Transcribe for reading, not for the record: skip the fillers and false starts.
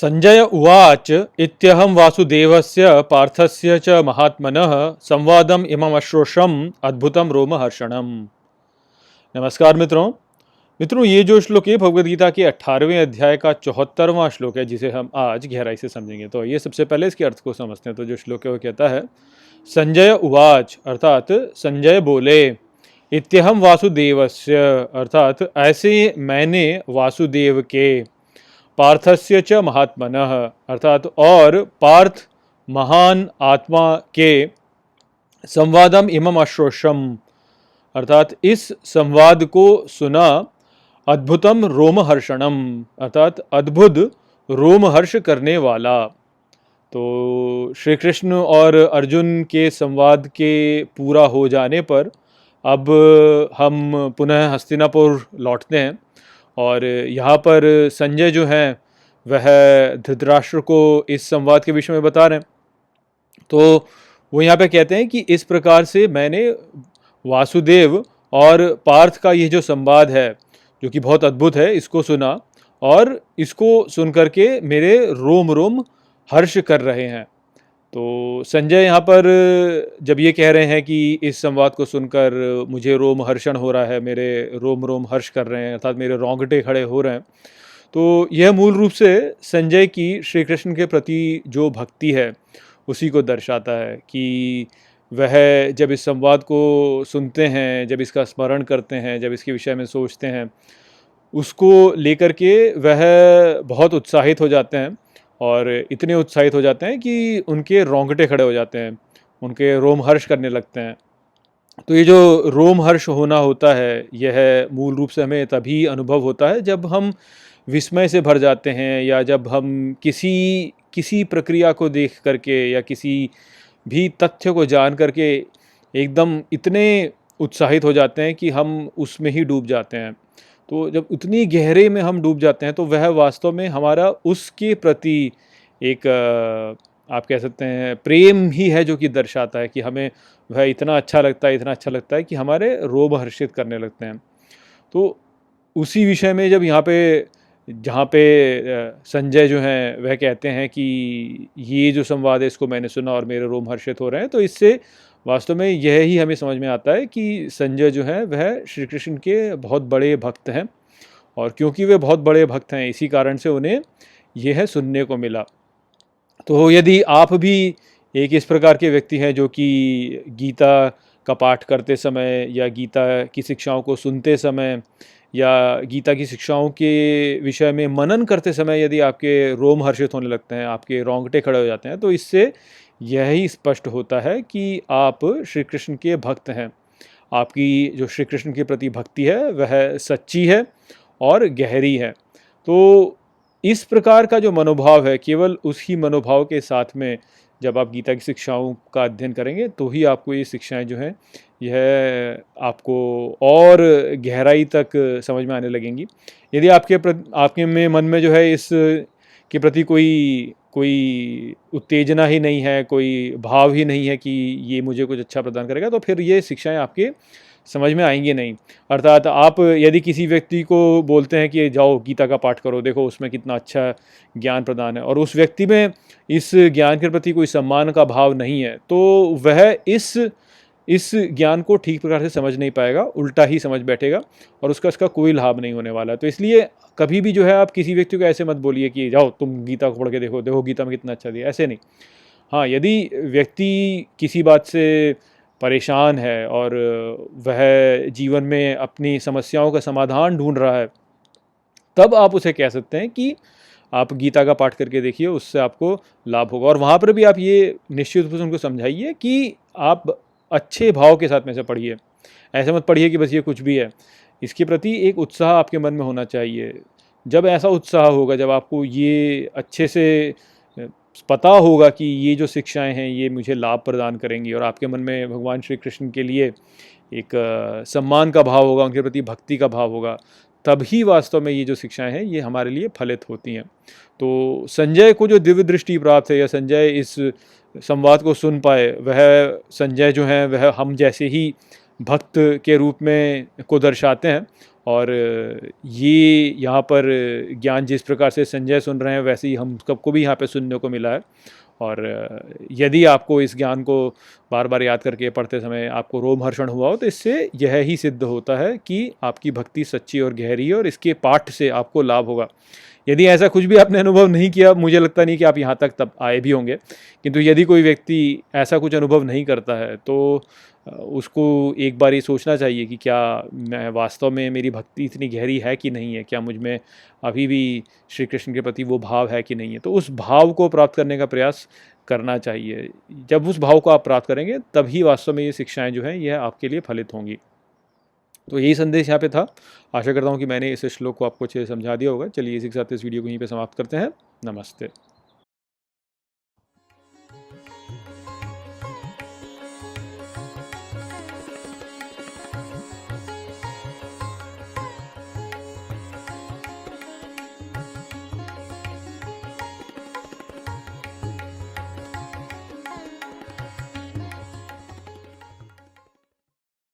संजय उवाच इत्यहं वासुदेवस्य पार्थस्य च महात्मनः संवादम इमम अश्रोषम अद्भुतम रोमहर्षणम। नमस्कार मित्रों, ये जो श्लोक है भगवद गीता के 18वें अध्याय का 74वां श्लोक है, जिसे हम आज गहराई से समझेंगे। तो ये सबसे पहले इसके अर्थ को समझते हैं। तो जो श्लोक है वो कहता है, संजय उवाच अर्थात संजय बोले, इत्यहम वासुदेवस्य अर्थात ऐसे मैंने वासुदेव के, पार्थस्य च महात्मनः अर्थात और पार्थ महान आत्मा के, संवादम इमम अश्रोषम अर्थात इस संवाद को सुना, अद्भुतम रोमहर्षणम अर्थात अद्भुत रोमहर्ष करने वाला। तो श्री कृष्ण और अर्जुन के संवाद के पूरा हो जाने पर अब हम पुनः हस्तिनापुर लौटते हैं और यहाँ पर संजय जो हैं वह धृतराष्ट्र को इस संवाद के विषय में बता रहे हैं। तो वो यहाँ पे कहते हैं कि इस प्रकार से मैंने वासुदेव और पार्थ का ये जो संवाद है, जो कि बहुत अद्भुत है, इसको सुना और इसको सुन करके मेरे रोम रोम हर्ष कर रहे हैं। तो संजय यहाँ पर जब ये कह रहे हैं कि इस संवाद को सुनकर मुझे रोम हर्षण हो रहा है, मेरे रोम रोम हर्ष कर रहे हैं, अर्थात मेरे रोंगटे खड़े हो रहे हैं, तो यह मूल रूप से संजय की श्री कृष्ण के प्रति जो भक्ति है उसी को दर्शाता है कि वह जब इस संवाद को सुनते हैं, जब इसका स्मरण करते हैं, जब इसके विषय में सोचते हैं, उसको लेकर के वह बहुत उत्साहित हो जाते हैं और इतने उत्साहित हो जाते हैं कि उनके रोंगटे खड़े हो जाते हैं, उनके रोमहर्ष करने लगते हैं। तो ये जो रोमहर्ष होना होता है, यह मूल रूप से हमें तभी अनुभव होता है जब हम विस्मय से भर जाते हैं, या जब हम किसी प्रक्रिया को देख करके या किसी भी तथ्य को जान करके एकदम इतने उत्साहित हो जाते हैं कि हम उसमें ही डूब जाते हैं। तो जब उतनी गहरे में हम डूब जाते हैं तो वह वास्तव में हमारा उसके प्रति एक आप कह सकते हैं प्रेम ही है, जो कि दर्शाता है कि हमें वह इतना अच्छा लगता है कि हमारे रोम हर्षित करने लगते हैं। तो उसी विषय में जब जहाँ पे संजय जो हैं वह कहते हैं कि ये जो संवाद है इसको मैंने सुना और मेरे रोम हर्षित हो रहे हैं, तो इससे वास्तव में यह ही हमें समझ में आता है कि संजय जो हैं वह श्री कृष्ण के बहुत बड़े भक्त हैं, और क्योंकि वे बहुत बड़े भक्त हैं इसी कारण से उन्हें यह सुनने को मिला। तो यदि आप भी एक इस प्रकार के व्यक्ति हैं जो कि गीता का पाठ करते समय या गीता की शिक्षाओं को सुनते समय या गीता की शिक्षाओं के विषय में मनन करते समय यदि आपके रोम हर्षित होने लगते हैं, आपके रोंगटे खड़े हो जाते हैं, तो इससे यही स्पष्ट होता है कि आप श्री कृष्ण के भक्त हैं। आपकी जो श्री कृष्ण के प्रति भक्ति है वह सच्ची है और गहरी है। तो इस प्रकार का जो मनोभाव है, केवल उसी मनोभाव के साथ में जब आप गीता की शिक्षाओं का अध्ययन करेंगे तो ही आपको ये शिक्षाएं जो हैं यह आपको और गहराई तक समझ में आने लगेंगी। यदि आपके में मन में जो है इस के प्रति कोई उत्तेजना ही नहीं है, कोई भाव ही नहीं है कि ये मुझे कुछ अच्छा प्रदान करेगा, तो फिर ये शिक्षाएं आपके समझ में आएंगी नहीं। अर्थात आप यदि किसी व्यक्ति को बोलते हैं कि जाओ गीता का पाठ करो, देखो उसमें कितना अच्छा ज्ञान प्रदान है, और उस व्यक्ति में इस ज्ञान के प्रति कोई सम्मान का भाव नहीं है, तो वह इस ज्ञान को ठीक प्रकार से समझ नहीं पाएगा, उल्टा ही समझ बैठेगा और इसका कोई लाभ नहीं होने वाला। तो इसलिए कभी भी जो है आप किसी व्यक्ति को ऐसे मत बोलिए कि जाओ तुम गीता को पढ़ के देखो गीता में कितना अच्छा दिया, ऐसे नहीं। हाँ, यदि व्यक्ति किसी बात से परेशान है और वह जीवन में अपनी समस्याओं का समाधान ढूंढ रहा है, तब आप उसे कह सकते हैं कि आप गीता का पाठ करके देखिए, उससे आपको लाभ होगा। और वहाँ पर भी आप ये निश्चित रूप से उनको समझाइए कि आप अच्छे भाव के साथ में से पढ़िए, ऐसे मत पढ़िए कि बस ये कुछ भी है। इसके प्रति एक उत्साह आपके मन में होना चाहिए। जब ऐसा उत्साह होगा, जब आपको ये अच्छे से पता होगा कि ये जो शिक्षाएं हैं ये मुझे लाभ प्रदान करेंगी, और आपके मन में भगवान श्री कृष्ण के लिए एक सम्मान का भाव होगा, उनके प्रति भक्ति का भाव होगा, तभी वास्तव में ये जो शिक्षाएं हैं ये हमारे लिए फलित होती हैं। तो संजय को जो दिव्य दृष्टि प्राप्त है, या संजय इस संवाद को सुन पाए, वह संजय जो हैं वह हम जैसे ही भक्त के रूप में को दर्शाते हैं, और ये यहाँ पर ज्ञान जिस प्रकार से संजय सुन रहे हैं वैसे ही हम सबको भी यहाँ पे सुनने को मिला है। और यदि आपको इस ज्ञान को बार बार याद करके पढ़ते समय आपको रोमहर्षण हुआ हो तो इससे यह ही सिद्ध होता है कि आपकी भक्ति सच्ची और गहरी है और इसके पाठ से आपको लाभ होगा। यदि ऐसा कुछ भी आपने अनुभव नहीं किया, मुझे लगता नहीं कि आप यहाँ तक तब आए भी होंगे, किंतु यदि कोई व्यक्ति ऐसा कुछ अनुभव नहीं करता है तो उसको एक बार ये सोचना चाहिए कि क्या मैं वास्तव में, मेरी भक्ति इतनी गहरी है कि नहीं है, क्या मुझ में अभी भी श्री कृष्ण के प्रति वो भाव है कि नहीं है। तो उस भाव को प्राप्त करने का प्रयास करना चाहिए। जब उस भाव को आप प्राप्त करेंगे तभी वास्तव में ये शिक्षाएं जो हैं यह आपके लिए फलित होंगी। तो यही संदेश यहाँ पे था। आशा करता हूँ कि मैंने इस श्लोक को आपको अच्छे से समझा दिया होगा। चलिए इसी के साथ इस वीडियो को यहीं पे समाप्त करते हैं। नमस्ते।